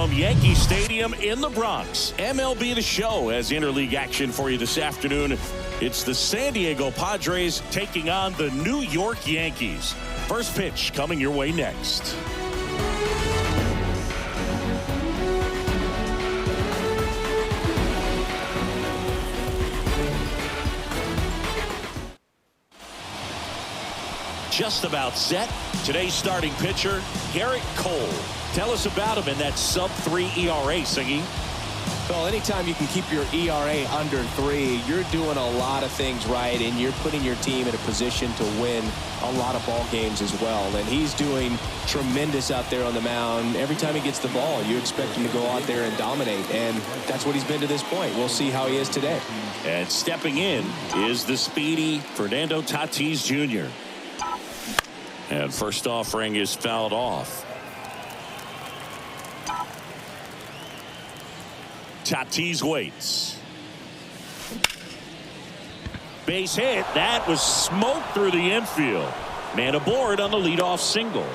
from Yankee Stadium in the Bronx. MLB The Show has interleague action for you this afternoon. It's the San Diego Padres taking on the New York Yankees. First pitch coming your way next. Just about set. Today's starting pitcher, Garrett Cole. Tell us about him in that sub-3 ERA, Singy. Well, anytime you can keep your ERA under 3, you're doing a lot of things right, and you're putting your team in a position to win a lot of ball games as well. And he's doing tremendous out there on the mound. Every time he gets the ball, you expect him to go out there and dominate, and that's what he's been to this point. We'll see how he is today. And stepping in is the speedy Fernando Tatis Jr. And first offering is fouled off. Tatis waits. Base hit. That was smoked through the infield. Man aboard on the leadoff single.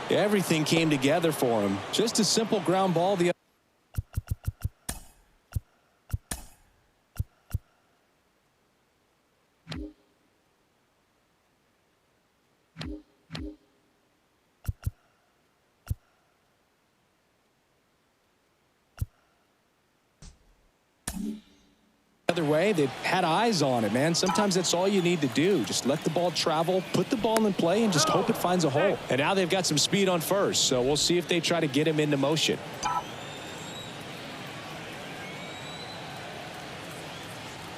Everything came together for him. Just a simple ground ball. The other way, they've had eyes on it, man. Sometimes that's all you need to do. Just let the ball travel, put the ball in play, and just hope it finds a hole. And now they've got some speed on first, so we'll see if they try to get him into motion.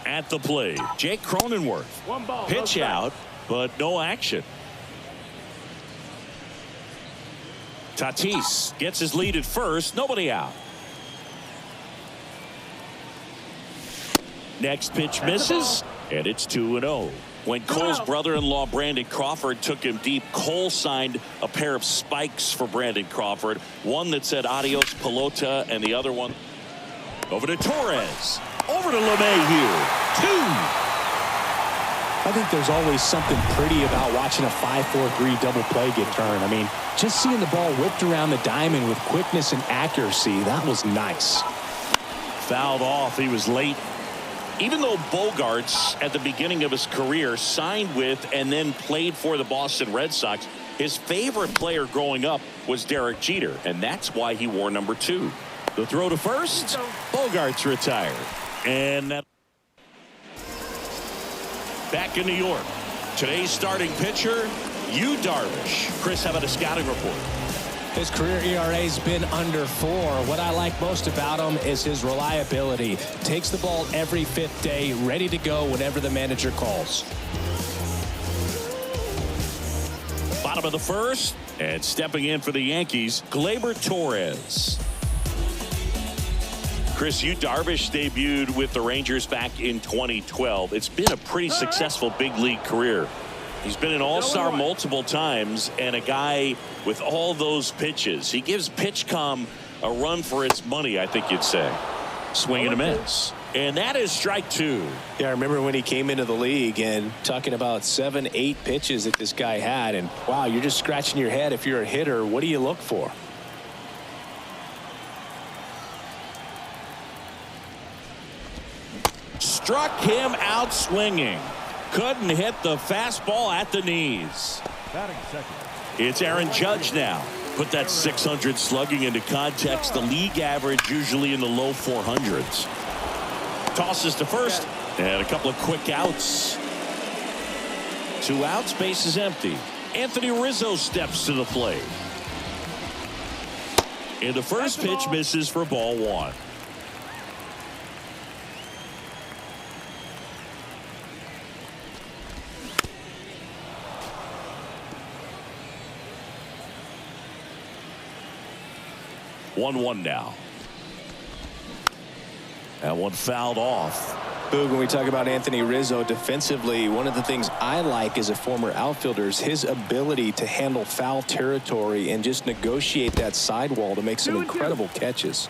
At the plate, Jake Cronenworth. Pitch out, but no action. Tatis gets his lead at first. Nobody out. Next pitch misses, and it's 2-0. When Cole's brother-in-law Brandon Crawford took him deep, Cole signed a pair of spikes for Brandon Crawford. One that said adios pelota, and the other one over to Torres. Over to LeMahieu. 2. I think there's always something pretty about watching a 5-4-3 double play get turned. I mean, just seeing the ball whipped around the diamond with quickness and accuracy, that was nice. Fouled off. He was late. Even though Bogarts at the beginning of his career signed with and then played for the Boston Red Sox, his favorite player growing up was Derek Jeter, and that's why he wore number 2. The throw to first. Bogarts retired. And that back in New York. Today's starting pitcher, Darvish. Chris, how about a scouting report? His career ERA's been under 4. What I like most about him is his reliability. Takes the ball every 5th day, ready to go whenever the manager calls. Bottom of the first, and stepping in for the Yankees, Gleyber Torres. Chris, Darvish debuted with the Rangers back in 2012. It's been a pretty successful big league career. He's been an all-star multiple times, and a guy with all those pitches. He gives PitchCom a run for its money, I think you'd say. Swing and a miss. And that is strike 2. Yeah, I remember when he came into the league and talking about 7, 8 pitches that this guy had. And, wow, you're just scratching your head. If you're a hitter, what do you look for? Struck him out swinging. Couldn't hit the fastball at the knees. It's Aaron Judge now. Put that 600 slugging into context. The league average usually in the low 400s. Tosses to first, and a couple of quick outs. 2 outs, base is empty. Anthony Rizzo steps to the plate. And the first pitch misses for ball 1. One now. That one fouled off. Boog, when we talk about Anthony Rizzo defensively, one of the things I like as a former outfielder is his ability to handle foul territory and just negotiate that sidewall to make some incredible catches.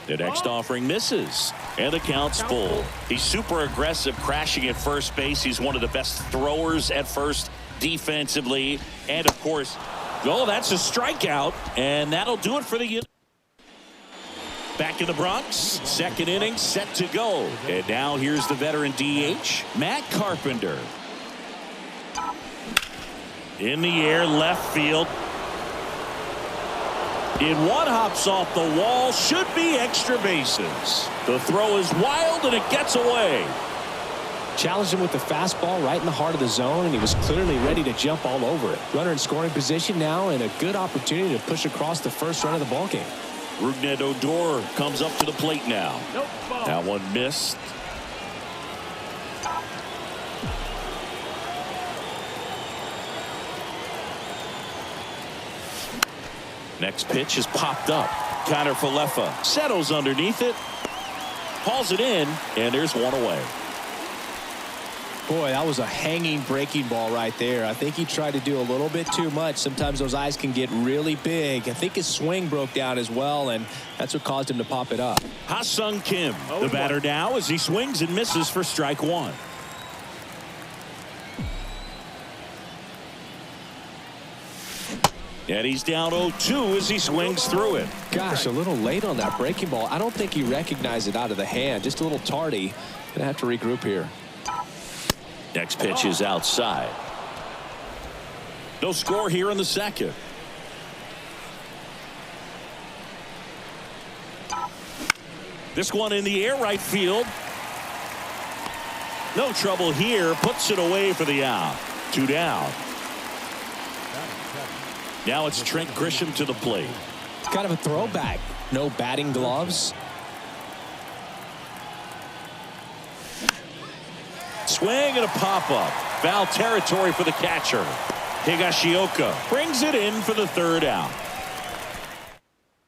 The next offering misses, and the count's full. He's super aggressive, crashing at first base. He's one of the best throwers at first. defensively. And, of course, oh, that's a strikeout. And that'll do it for the unit. Back in the Bronx, second inning set to go. And now here's the veteran DH, Matt Carpenter. In the air, left field. In one, hops off the wall, should be extra bases. The throw is wild and it gets away. Challenged him with the fastball right in the heart of the zone, and he was clearly ready to jump all over it. Runner in scoring position now, and a good opportunity to push across the first run of the ballgame. Rougned Odor comes up to the plate now. That one missed. Next pitch is popped up. Connor Falefa settles underneath it, hauls it in, and there's one away. Boy, that was a hanging breaking ball right there. I think he tried to do a little bit too much. Sometimes those eyes can get really big. I think his swing broke down as well, and that's what caused him to pop it up. Ha-Sung Kim, the batter now, as he swings and misses for strike one. And he's down 0-2 as he swings through it. Gosh, a little late on that breaking ball. I don't think he recognized it out of the hand. Just a little tardy. Gonna have to regroup here. Next pitch is outside. No score here in the second. This one in the air, right field. No trouble here. Puts it away for the out. 2 down. Now it's Trent Grisham to the plate. Kind of a throwback. No batting gloves. Swing and a pop-up. Foul territory for the catcher. Higashioka brings it in for the third out.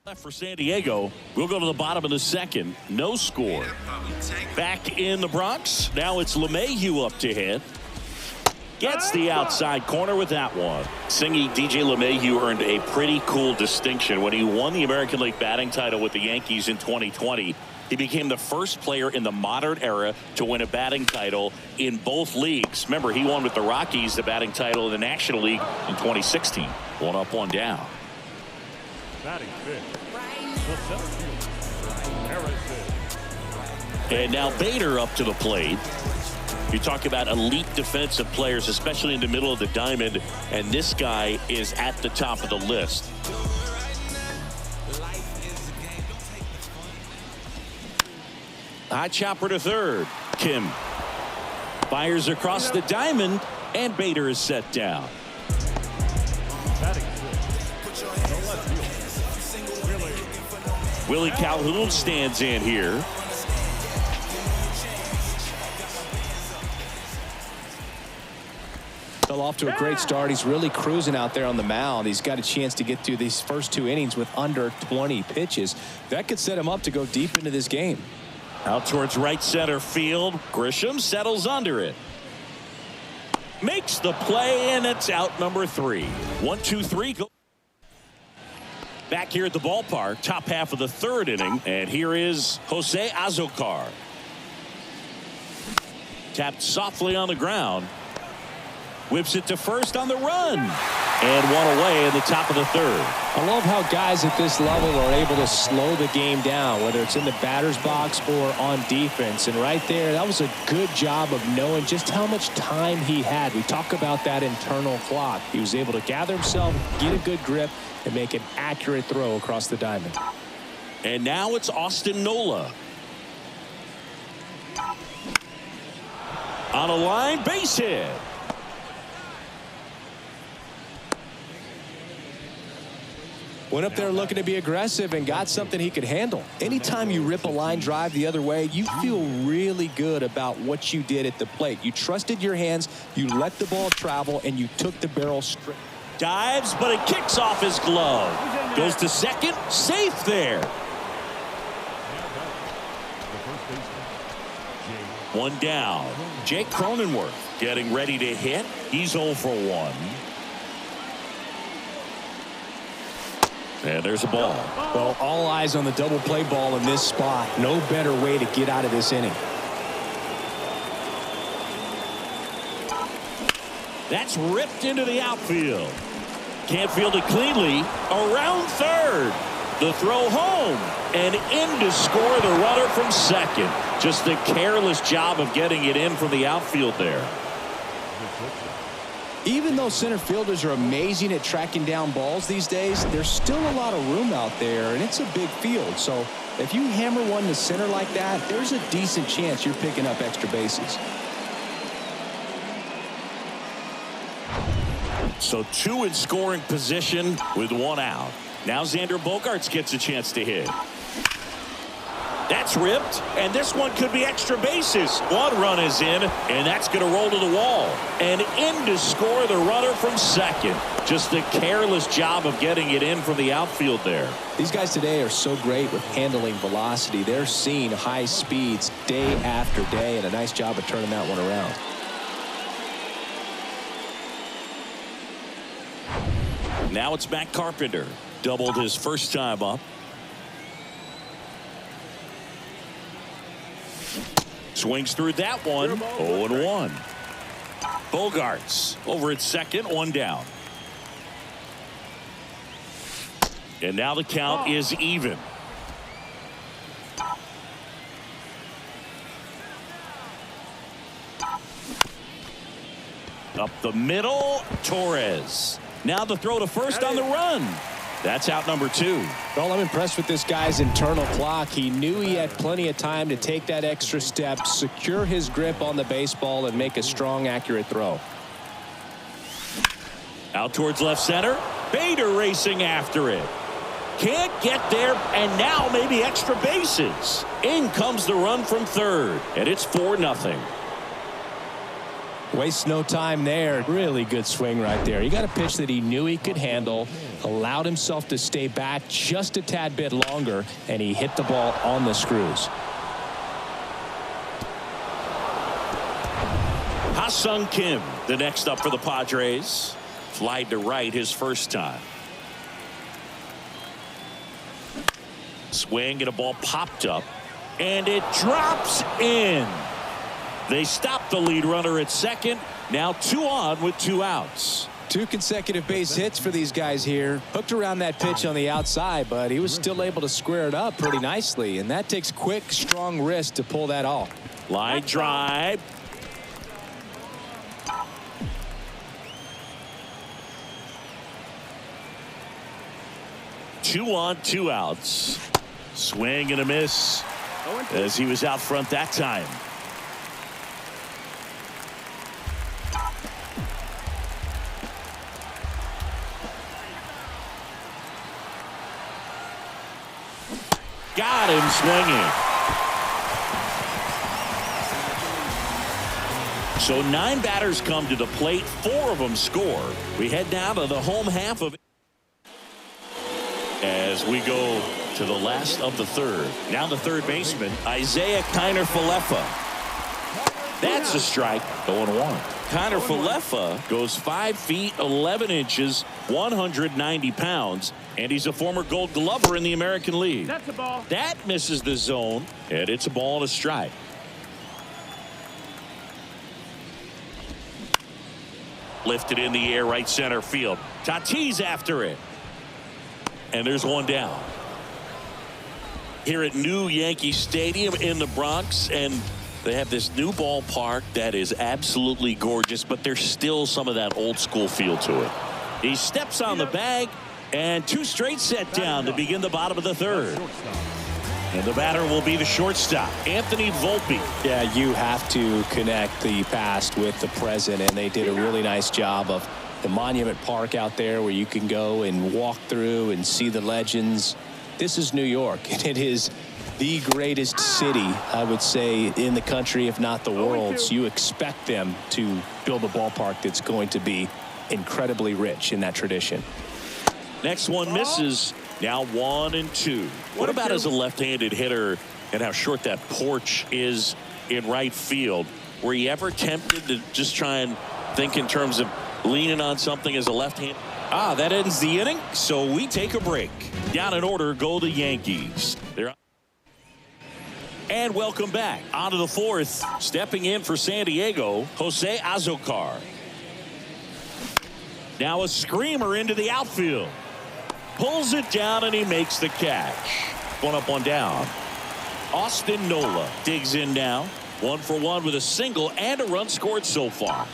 Left for San Diego. We'll go to the bottom of the second. No score. Back in the Bronx. Now it's LeMahieu up to hit. Gets the outside corner with that one. Singy, DJ LeMahieu earned a pretty cool distinction when he won the American League batting title with the Yankees in 2020. He became the first player in the modern era to win a batting title in both leagues. Remember, he won with the Rockies the batting title in the National League in 2016. 1 up, 1 down. Batting fifth. And now Bader up to the plate. You talk about elite defensive players, especially in the middle of the diamond, and this guy is at the top of the list. High chopper to third. Kim fires across the diamond, and Bader is set down. Willie Calhoun stands in here. Fell off to a great start. He's really cruising out there on the mound. He's got a chance to get through these first 2 innings with under 20 pitches. That could set him up to go deep into this game. Out towards right center field. Grisham settles under it. Makes the play, and it's out number 3. 1, 2, 3. Go. Back here at the ballpark, top half of the third inning, and here is Jose Azocar. Tapped softly on the ground. Whips it to first on the run. And one away in the top of the third. I love how guys at this level are able to slow the game down, whether it's in the batter's box or on defense. And right there, that was a good job of knowing just how much time he had. We talk about that internal clock. He was able to gather himself, get a good grip, and make an accurate throw across the diamond. And now it's Austin Nola. On a line, base hit. Went up there looking to be aggressive and got something he could handle. Anytime you rip a line drive the other way, you feel really good about what you did at the plate. You trusted your hands, you let the ball travel, and you took the barrel straight. Dives, but it kicks off his glove. Goes to second, safe there. One down. Jake Cronenworth getting ready to hit. He's 0 for 1. And there's a ball. Well, all eyes on the double play ball in this spot. No better way to get out of this inning. That's ripped into the outfield. Can't field it cleanly. Around third. The throw home. And in to score the runner from second. Just a careless job of getting it in from the outfield there. Even though center fielders are amazing at tracking down balls these days, there's still a lot of room out there, and it's a big field. So if you hammer one to center like that, there's a decent chance you're picking up extra bases. So two in scoring position with one out. Now Xander Bogaerts gets a chance to hit. That's ripped, and this one could be extra bases. One run is in, and that's going to roll to the wall. And in to score the runner from second. Just a careless job of getting it in from the outfield there. These guys today are so great with handling velocity. They're seeing high speeds day after day, and a nice job of turning that one around. Now it's Matt Carpenter. Doubled his first time up. Swings through that one. 0-1. Bogaerts over at second, one down. And now the count is even. Up the middle, Torres. Now the throw to first on the run. That's out number 2. Well, I'm impressed with this guy's internal clock. He knew he had plenty of time to take that extra step, secure his grip on the baseball, and make a strong, accurate throw. Out towards left center. Bader racing after it. Can't get there, and now maybe extra bases. In comes the run from third, and it's 4-0. Wastes no time there. Really good swing right there. He got a pitch that he knew he could handle, allowed himself to stay back just a tad bit longer, and he hit the ball on the screws. Ha-Sung Kim, the next up for the Padres. Flied to right his first time. Swing and a ball popped up, and it drops in. They stop the lead runner at second. Now 2 on with 2 outs. 2 consecutive base hits for these guys here. Hooked around that pitch on the outside, but he was still able to square it up pretty nicely, and that takes quick, strong wrist to pull that off. Line drive. Two on, 2 outs. Swing and a miss as he was out front that time. Got him swinging. So 9 batters come to the plate. 4 of them score. We head down to the home half of it as we go to the last of the third. Now the third baseman, Isaiah Kiner-Falefa. That's a strike. 0-1. Kiner-Falefa goes 5 feet 11 inches, 190 pounds, and he's a former Gold Glover in the American League. That's a ball. That misses the zone, and it's a ball and a strike. Lifted in the air, right center field. Tatis after it. And there's one down. Here at New Yankee Stadium in the Bronx, and they have this new ballpark that is absolutely gorgeous, but there's still some of that old school feel to it. He steps on the bag, and 2 straight set down to begin the bottom of the third. And the batter will be the shortstop, Anthony Volpe. Yeah, you have to connect the past with the present, and they did a really nice job of the Monument Park out there where you can go and walk through and see the legends. This is New York, and it is the greatest city, I would say, in the country, if not the world. So you expect them to build a ballpark that's going to be incredibly rich in that tradition. Next one misses. Now 1-2. What about as a left-handed hitter and how short that porch is in right field? Were you ever tempted to just try and think in terms of leaning on something as a left-hand? That ends the inning, so we take a break. Down in order go the Yankees. And welcome back. On to the 4th. Stepping in for San Diego, Jose Azocar. Now a screamer into the outfield. Pulls it down and he makes the catch. One up, one down. Austin Nola digs in now. 1 for 1 with a single and a run scored so far.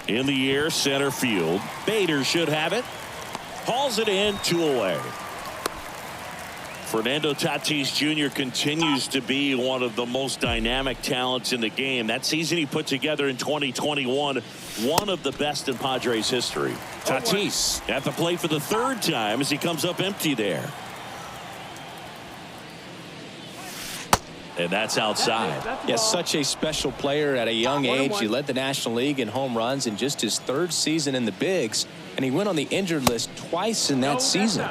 In the air, center field. Bader should have it. Hauls it in, 2 away. Fernando Tatis Jr. continues to be one of the most dynamic talents in the game. That season he put together in 2021, one of the best in Padres history. Tatis at the plate for the 3rd time as he comes up empty there. And that's outside. Yes, such a special player at a young age. He led the National League in home runs in just his 3rd season in the bigs, and he went on the injured list twice in that season.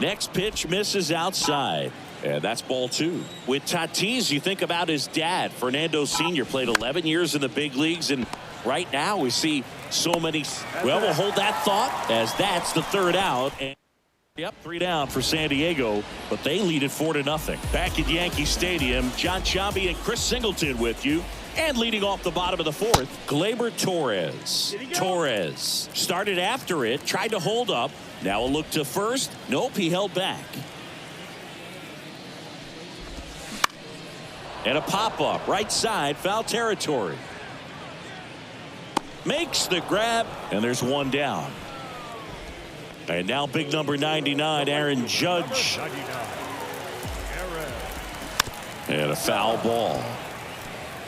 Next pitch misses outside, and that's ball 2. With Tatis, you think about his dad. Fernando Sr. played 11 years in the big leagues, and right now we see so many. Well, we'll hold that thought as that's the 3rd out. And yep, 3 down for San Diego, but they lead it 4-0. Back at Yankee Stadium, John Sciambi and Chris Singleton with you. And leading off the bottom of the 4th, Gleyber Torres. Torres started after it, tried to hold up. Now a look to first. Nope, he held back. And a pop-up, right side, foul territory. Makes the grab, and there's 1 down. And now big number 99, Aaron Judge. And a foul ball.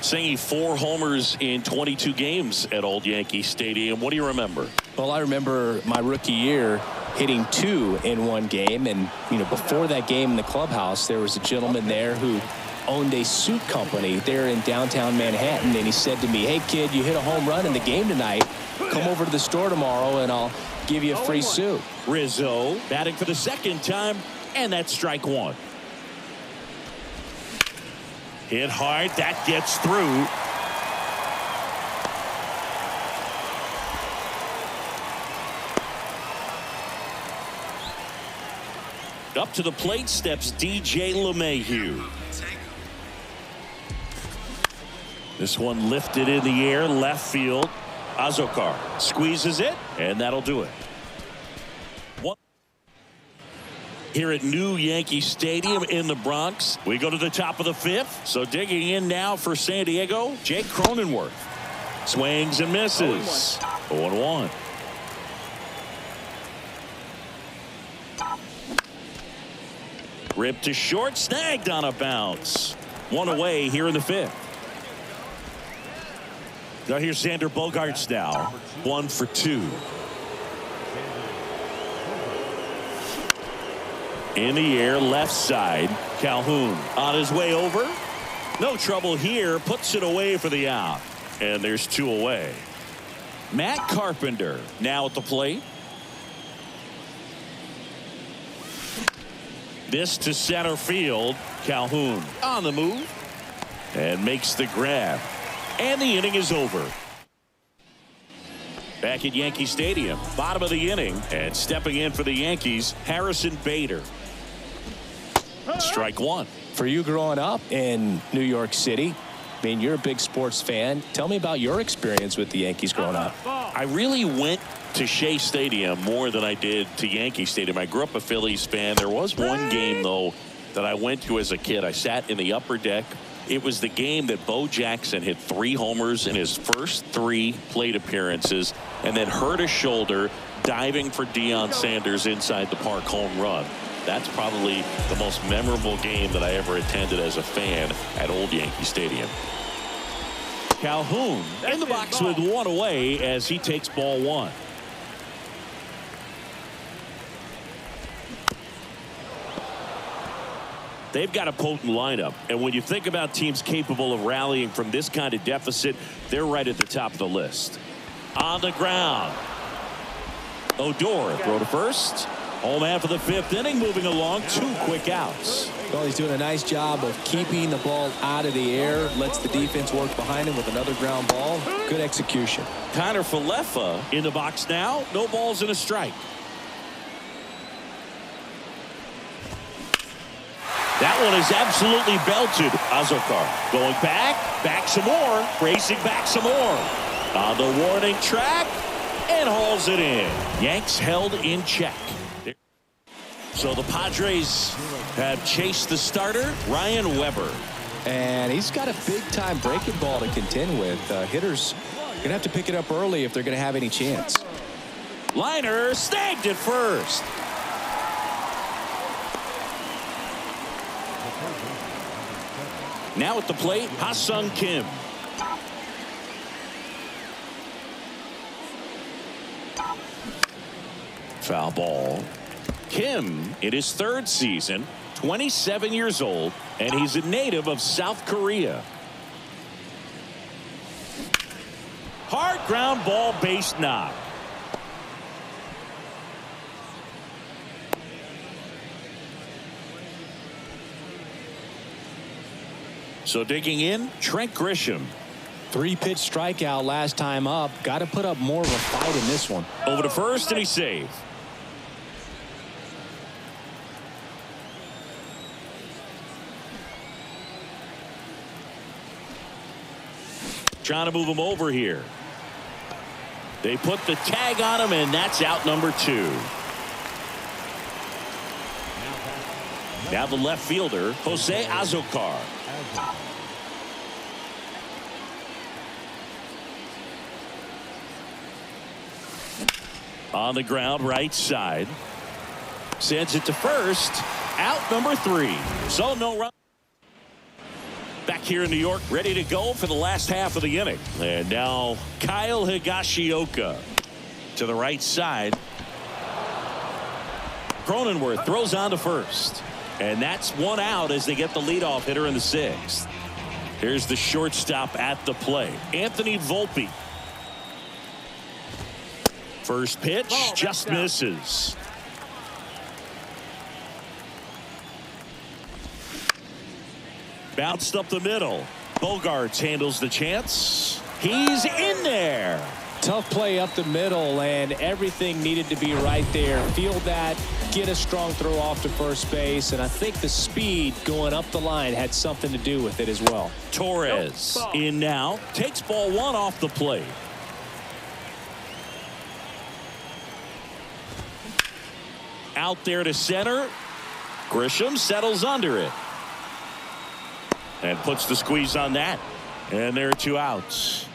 Singing 4 homers in 22 games at Old Yankee Stadium. What do you remember? Well, I remember my rookie year hitting 2 in 1 game. And, before that game in the clubhouse, there was a gentleman there who owned a suit company there in downtown Manhattan. And he said to me, "Hey, kid, you hit a home run in the game tonight. Come over to the store tomorrow and I'll give you a free suit." Rizzo batting for the 2nd time, and that's strike 1. Hit hard, that gets through. Up to the plate steps DJ LeMahieu. This one lifted in the air, left field. Azokar squeezes it, and that'll do it. Here at New Yankee Stadium in the Bronx, we go to the top of the 5th. So digging in now for San Diego, Jake Cronenworth. Swings and misses. 0-1. Ripped to short, snagged on a bounce. 1 away here in the 5th. Now here's Xander Bogaerts now. 1 for 2. In the air, left side. Calhoun on his way over. No trouble here. Puts it away for the out. And there's 2 away. Matt Carpenter now at the plate. This to center field. Calhoun on the move. And makes the grab. And the inning is over. Back at Yankee Stadium, bottom of the inning, and stepping in for the Yankees, Harrison Bader. Strike 1. For you growing up in New York City, I mean, you're a big sports fan. Tell me about your experience with the Yankees growing up. I really went to Shea Stadium more than I did to Yankee Stadium. I grew up a Phillies fan. There was one game, though, that I went to as a kid. I sat in the upper deck. It was the game that Bo Jackson hit 3 homers in his first 3 plate appearances and then hurt a shoulder diving for Deion Sanders inside the park home run. That's probably the most memorable game that I ever attended as a fan at Old Yankee Stadium. Calhoun in the box with 1 away as he takes ball 1. They've got a potent lineup, and when you think about teams capable of rallying from this kind of deficit, they're right at the top of the list. On the ground, Odor throw to first. Home man for the 5th inning, moving along, 2 quick outs. Well, he's doing a nice job of keeping the ball out of the air, lets the defense work behind him with another ground ball. Good execution. Connor Falefa in the box now. No balls and a strike. That one is absolutely belted. Azokar going back some more, racing back some more. On the warning track, and hauls it in. Yanks held in check. So the Padres have chased the starter, Ryan Weber. And he's got a big-time breaking ball to contend with. Hitters going to have to pick it up early if they're going to have any chance. Liner snagged at first. Now at the plate, Ha-Sung Kim. Foul ball. Kim, in his third season, 27 years old, and he's a native of South Korea. Hard ground ball, base knock. So digging in, Trent Grisham. 3-pitch strikeout last time up. Got to put up more of a fight in this one. Over to first, and he's safe. Trying to move him over here. They put the tag on him, and that's out number 2. Now the left fielder, Jose Azocar. On the ground, right side. Sends it to first. Out number 3. So no run. Back here in New York, ready to go for the last half of the inning. And now Kyle Higashioka to the right side. Cronenworth throws on to first. And that's 1 out as they get the leadoff hitter in the 6th. Here's the shortstop at the plate, Anthony Volpe. First pitch just misses. Bounced up the middle. Bogarts handles the chance. He's in there. Tough play up the middle, and everything needed to be right there. Field that, get a strong throw off to first base, and I think the speed going up the line had something to do with it as well. Torres in now. Takes ball 1 off the plate. Out there to center. Grisham settles under it. And puts the squeeze on that. And there are 2 outs.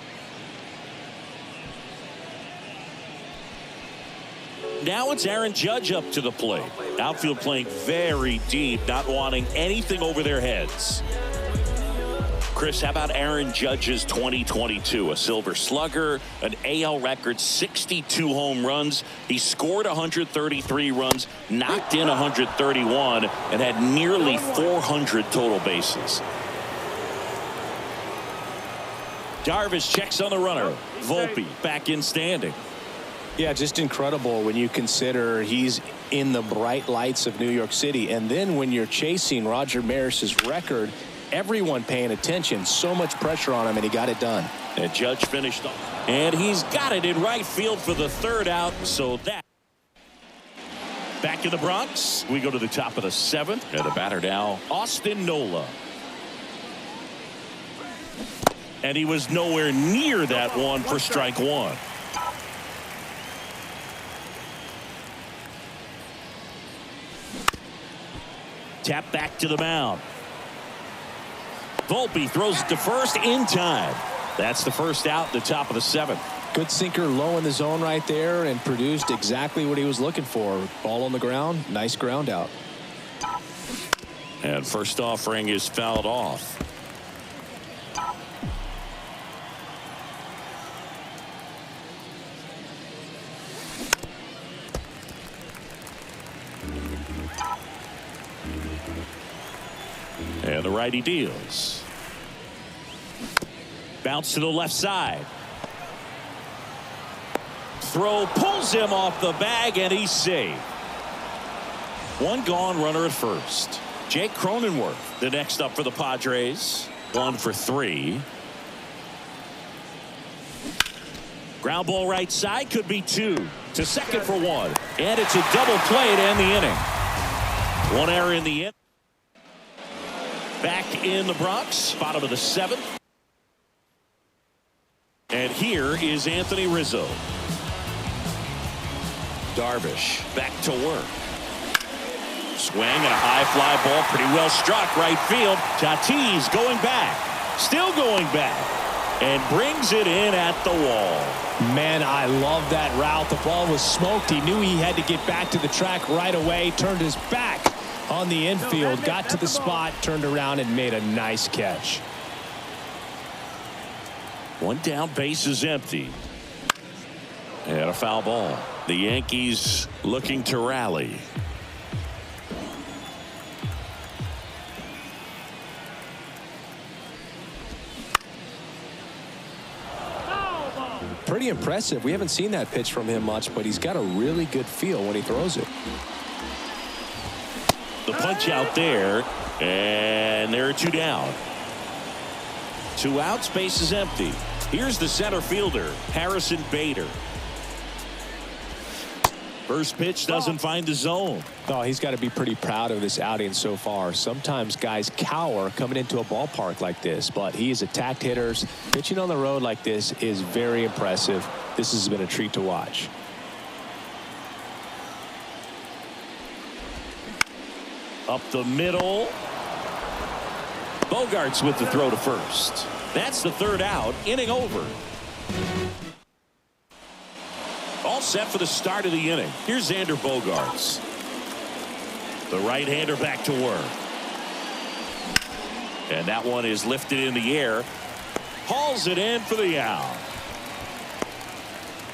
Now it's Aaron Judge up to the plate. Outfield playing very deep, not wanting anything over their heads. Chris, how about Aaron Judge's 2022? A Silver Slugger, an AL record 62 home runs. He scored 133 runs, knocked in 131, and had nearly 400 total bases. Darvish checks on the runner. Volpe back in standing. Yeah, just incredible when you consider he's in the bright lights of New York City. And then when you're chasing Roger Maris's record, everyone paying attention. So much pressure on him, and he got it done. And Judge finished off. And he's got it in right field for the 3rd out. So that. Back in the Bronx, we go to the top of the 7th. And the batter now, Austin Nola. And he was nowhere near that one for strike 1. Tap back to the mound. Volpe throws it to first in time. That's the 1st out, the top of the 7th. Good sinker low in the zone right there and produced exactly what he was looking for. Ball on the ground, nice ground out. And first offering is fouled off. And the righty deals. Bounce to the left side. Throw pulls him off the bag, and he's safe. 1 gone, runner at first. Jake Cronenworth, the next up for the Padres. 1 for 3. Ground ball right side, could be 2. To second for 1. And it's a double play to end the inning. 1 error in the inning. Back in the Bronx, bottom of the 7th. And here is Anthony Rizzo. Darvish back to work. Swing and a high fly ball, pretty well struck right field. Tatis going back, still going back, and brings it in at the wall. Man, I love that route. The ball was smoked. He knew he had to get back to the track right away. Turned his back on the infield, got to the spot, turned around and made a nice catch. One down, base is empty. And a foul ball. The Yankees looking to rally. Pretty impressive. We haven't seen that pitch from him much, but he's got a really good feel when he throws it. The punch out there, and there are two down. Two outs, base is empty. Here's the center fielder, Harrison Bader. First pitch doesn't find the zone. Oh, he's got to be pretty proud of this outing so far. Sometimes guys cower coming into a ballpark like this, but he has attacked hitters. Pitching on the road like this is very impressive. This has been a treat to watch. Up the middle. Bogarts with the throw to first. That's the third out, inning over. All set for the start of the inning. Here's Xander Bogaerts. The right-hander back to work. And that one is lifted in the air. Hauls it in for the out.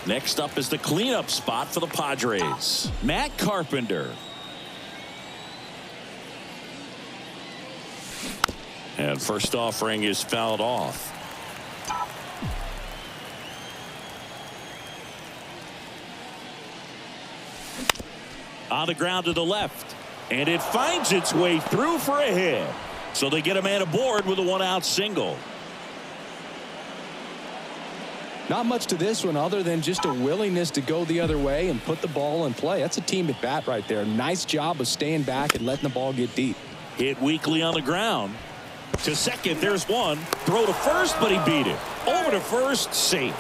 Next up is the cleanup spot for the Padres. Matt Carpenter. And first offering is fouled off. On the ground to the left, and it finds its way through for a hit. So they get a man aboard with a one-out single. Not much to this one other than just a willingness to go the other way and put the ball in play. That's a team at bat right there. Nice job of staying back and letting the ball get deep. Hit weakly on the ground. To second, there's one. Throw to first, but he beat it. Over to first, safe.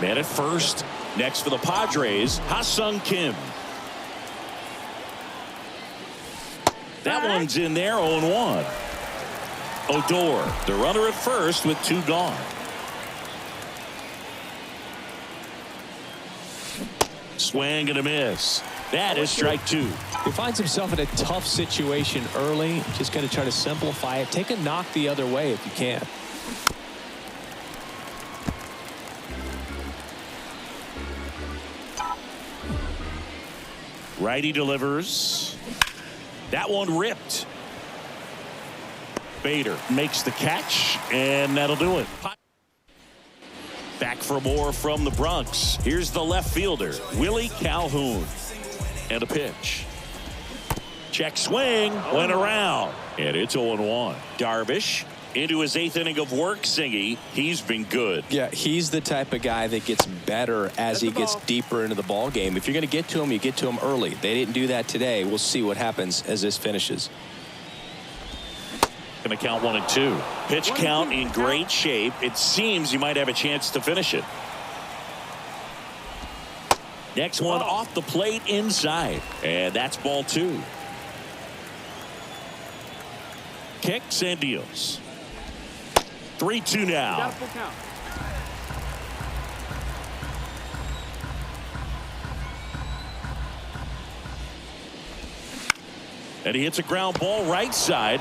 Man at first. Next for the Padres, Ha-Sung Kim. That one's in there, 0-1. Odor, the runner at first with two gone. Swing and a miss. That is strike two. He finds himself in a tough situation early. Just got to try to simplify it. Take a knock the other way if you can. Righty delivers. That one ripped. Bader makes the catch, and that'll do it. Back for more from the Bronx. Here's the left fielder, Willie Calhoun. And a pitch. Check swing, went around, and it's 0-1. Darvish into his 8th inning of work, Singy. He's been good. Yeah, he's the type of guy that gets better as he gets deeper into the ball game. If you're going to get to him, you get to him early. They didn't do that today. We'll see what happens as this finishes. Going to count 1-2. Pitch count in great shape. It seems you might have a chance to finish it. Next one off the plate inside, and that's ball two. Kicks and deals. 3-2 now. And he hits a ground ball right side.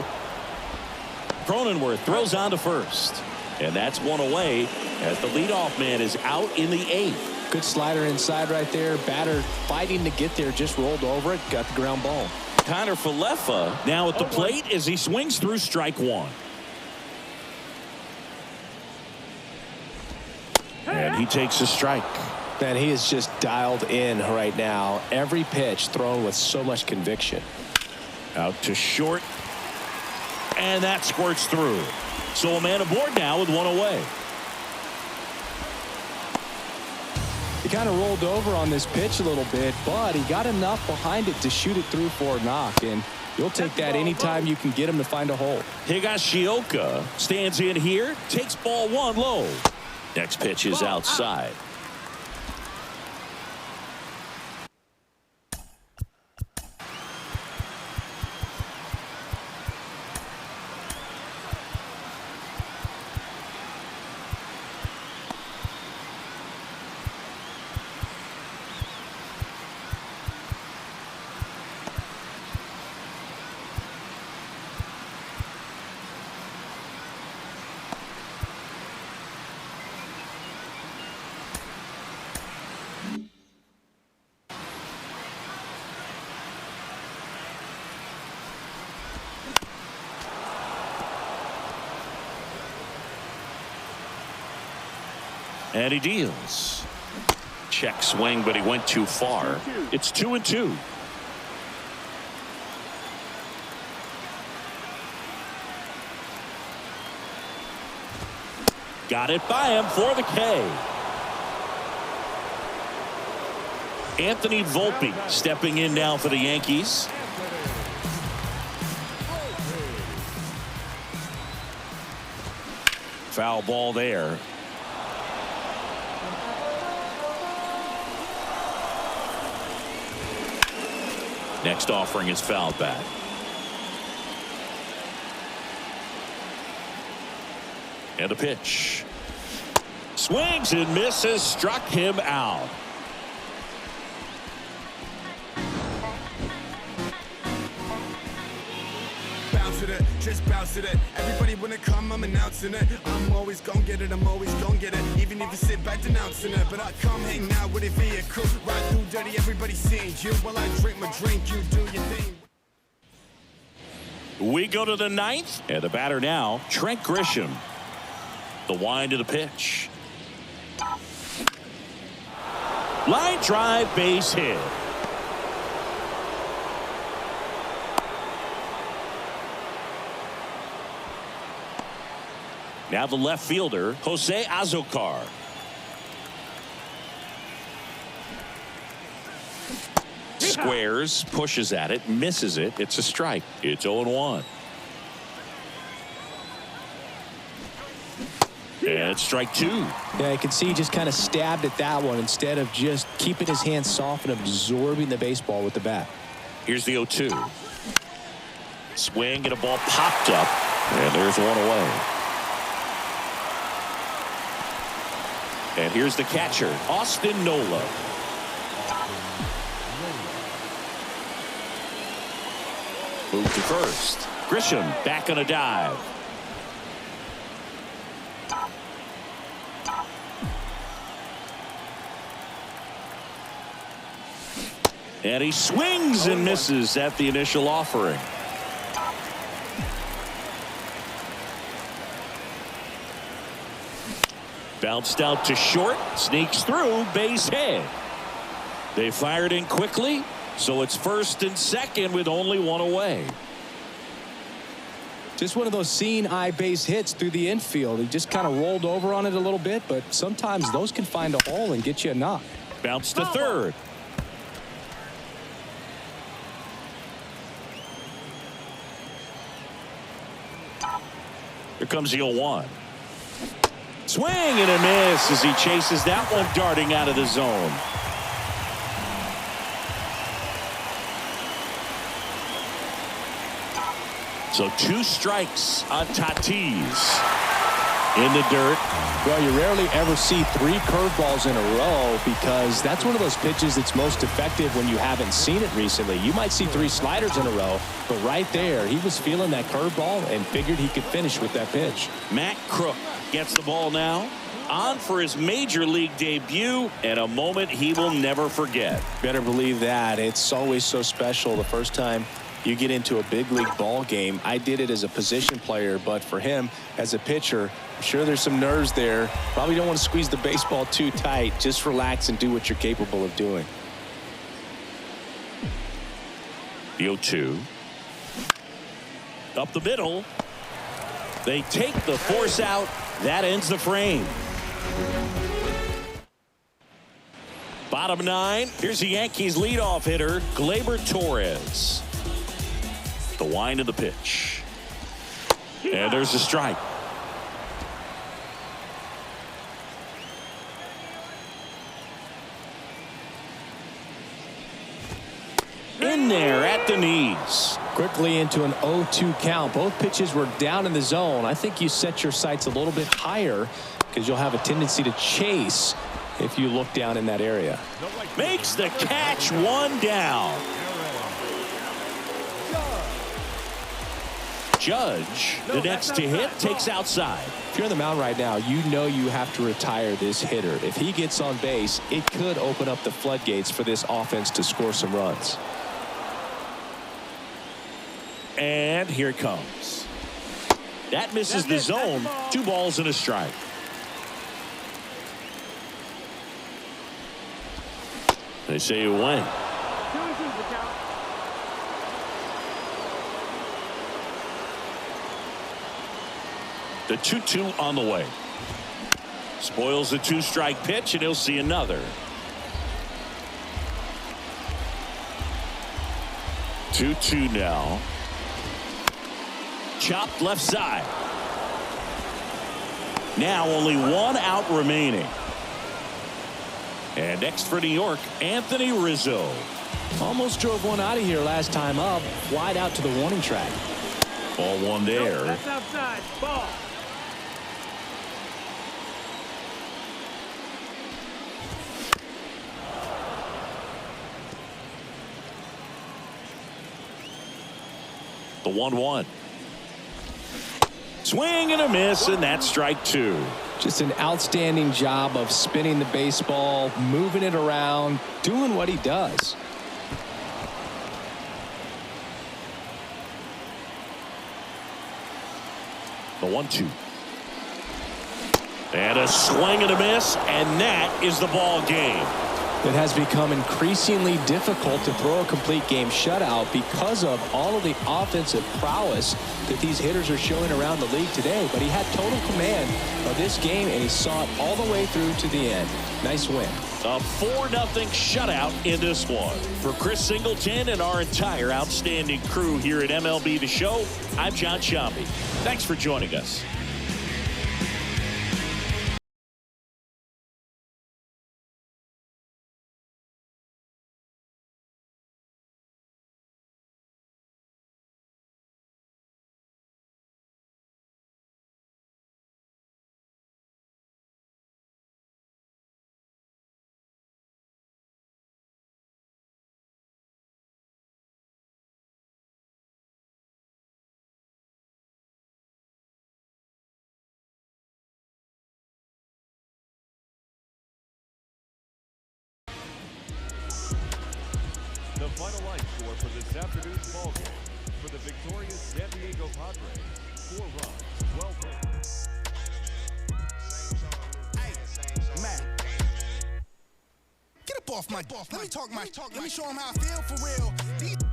Cronenworth throws on to first. And that's one away as the leadoff man is out in the 8th. Good slider inside right there. Batter fighting to get there, just rolled over it, got the ground ball. Connor Falefa now at the plate as he swings through strike one. And he takes a strike. Man, he is just dialed in right now. Every pitch thrown with so much conviction. Out to short. And that squirts through. So a man aboard now with one away. He kind of rolled over on this pitch a little bit, but he got enough behind it to shoot it through for a knock. And you'll take that anytime you can get him to find a hole. Higashioka stands in here, takes ball one low. Next pitch is outside. And he deals. Check swing, but he went too far. It's 2-2. Got it by him for the K. Anthony Volpe stepping in now for the Yankees. Foul ball there. Next offering is fouled back. And a pitch. Swings and misses, struck him out. Bounce with it, just bounce with it. Everybody wanna come, I'm announcing it. I'm always gon' get it, I'm always gon' get it. Even if you sit back denouncing it. But I come hang out with a vehicle. Ride through dirty, everybody seeing you. While I drink my drink, you do your thing. We go to the 9th, and the batter now, Trent Grisham. The wind of the pitch. Line drive, base hit. Now the left fielder, Jose Azocar. Squares, pushes at it, misses it. It's a strike. It's 0-1. And strike 2. Yeah, you can see he just kind of stabbed at that one instead of just keeping his hands soft and absorbing the baseball with the bat. Here's the 0-2. Swing and a ball popped up. And there's one away. And here's the catcher, Austin Nola. Move to first. Grisham back on a dive. And he swings and misses at the initial offering. Bounced out to short, sneaks through, base hit. They fired in quickly, so it's first and second with only one away. Just one of those seeing eye base hits through the infield. He just kind of rolled over on it a little bit, but sometimes those can find a hole and get you a knock. Bounce to third. Here comes the 0-1. Swing and a miss as he chases that one darting out of the zone. So 2 strikes on Tatis. In the dirt. Well, you rarely ever see 3 curveballs in a row because that's one of those pitches that's most effective when you haven't seen it recently. You might see 3 sliders in a row, but right there, he was feeling that curveball and figured he could finish with that pitch. Matt Crook gets the ball now. On for his major league debut and a moment he will never forget. Better believe that. It's always so special the first time you get into a big league ball game. I did it as a position player, but for him as a pitcher, I'm sure there's some nerves there. Probably don't want to squeeze the baseball too tight. Just relax and do what you're capable of doing. The 0-2. Up the middle. They take the force out. That ends the frame. Bottom 9. Here's the Yankees leadoff hitter, Gleyber Torres. The wind of the pitch. And there's a strike. In there at the knees. Quickly into an 0-2 count. Both pitches were down in the zone. I think you set your sights a little bit higher because you'll have a tendency to chase if you look down in that area. Makes the catch, 1 down. Judge, the next to hit, takes outside. If you're on the mound right now, you know you have to retire this hitter. If he gets on base, it could open up the floodgates for this offense to score some runs. And here it comes. That misses the zone. 2 balls and a strike. They say you win. The 2-2 on the way. Spoils the 2-strike pitch, and he'll see another. 2-2 now. Chopped left side. Now only one out remaining. And next for New York, Anthony Rizzo. Almost drove one out of here last time up. Wide out to the warning track. Ball one there. That's outside. Ball. The 1-1. Swing and a miss, and that's strike two. Just an outstanding job of spinning the baseball, moving it around, doing what he does. The 1-2. And a swing and a miss, and that is the ball game. It has become increasingly difficult to throw a complete game shutout because of all of the offensive prowess that these hitters are showing around the league today. But he had total command of this game, and he saw it all the way through to the end. Nice win. A 4-0 shutout in this one. For Chris Singleton and our entire outstanding crew here at MLB The Show, I'm John Shambi. Thanks for joining us. The final line score for this afternoon's ball game. For the victorious San Diego Padres, 4 runs, 12 hits. Hey, man. Get up off my. Let me talk my. Let me show him how I feel for real.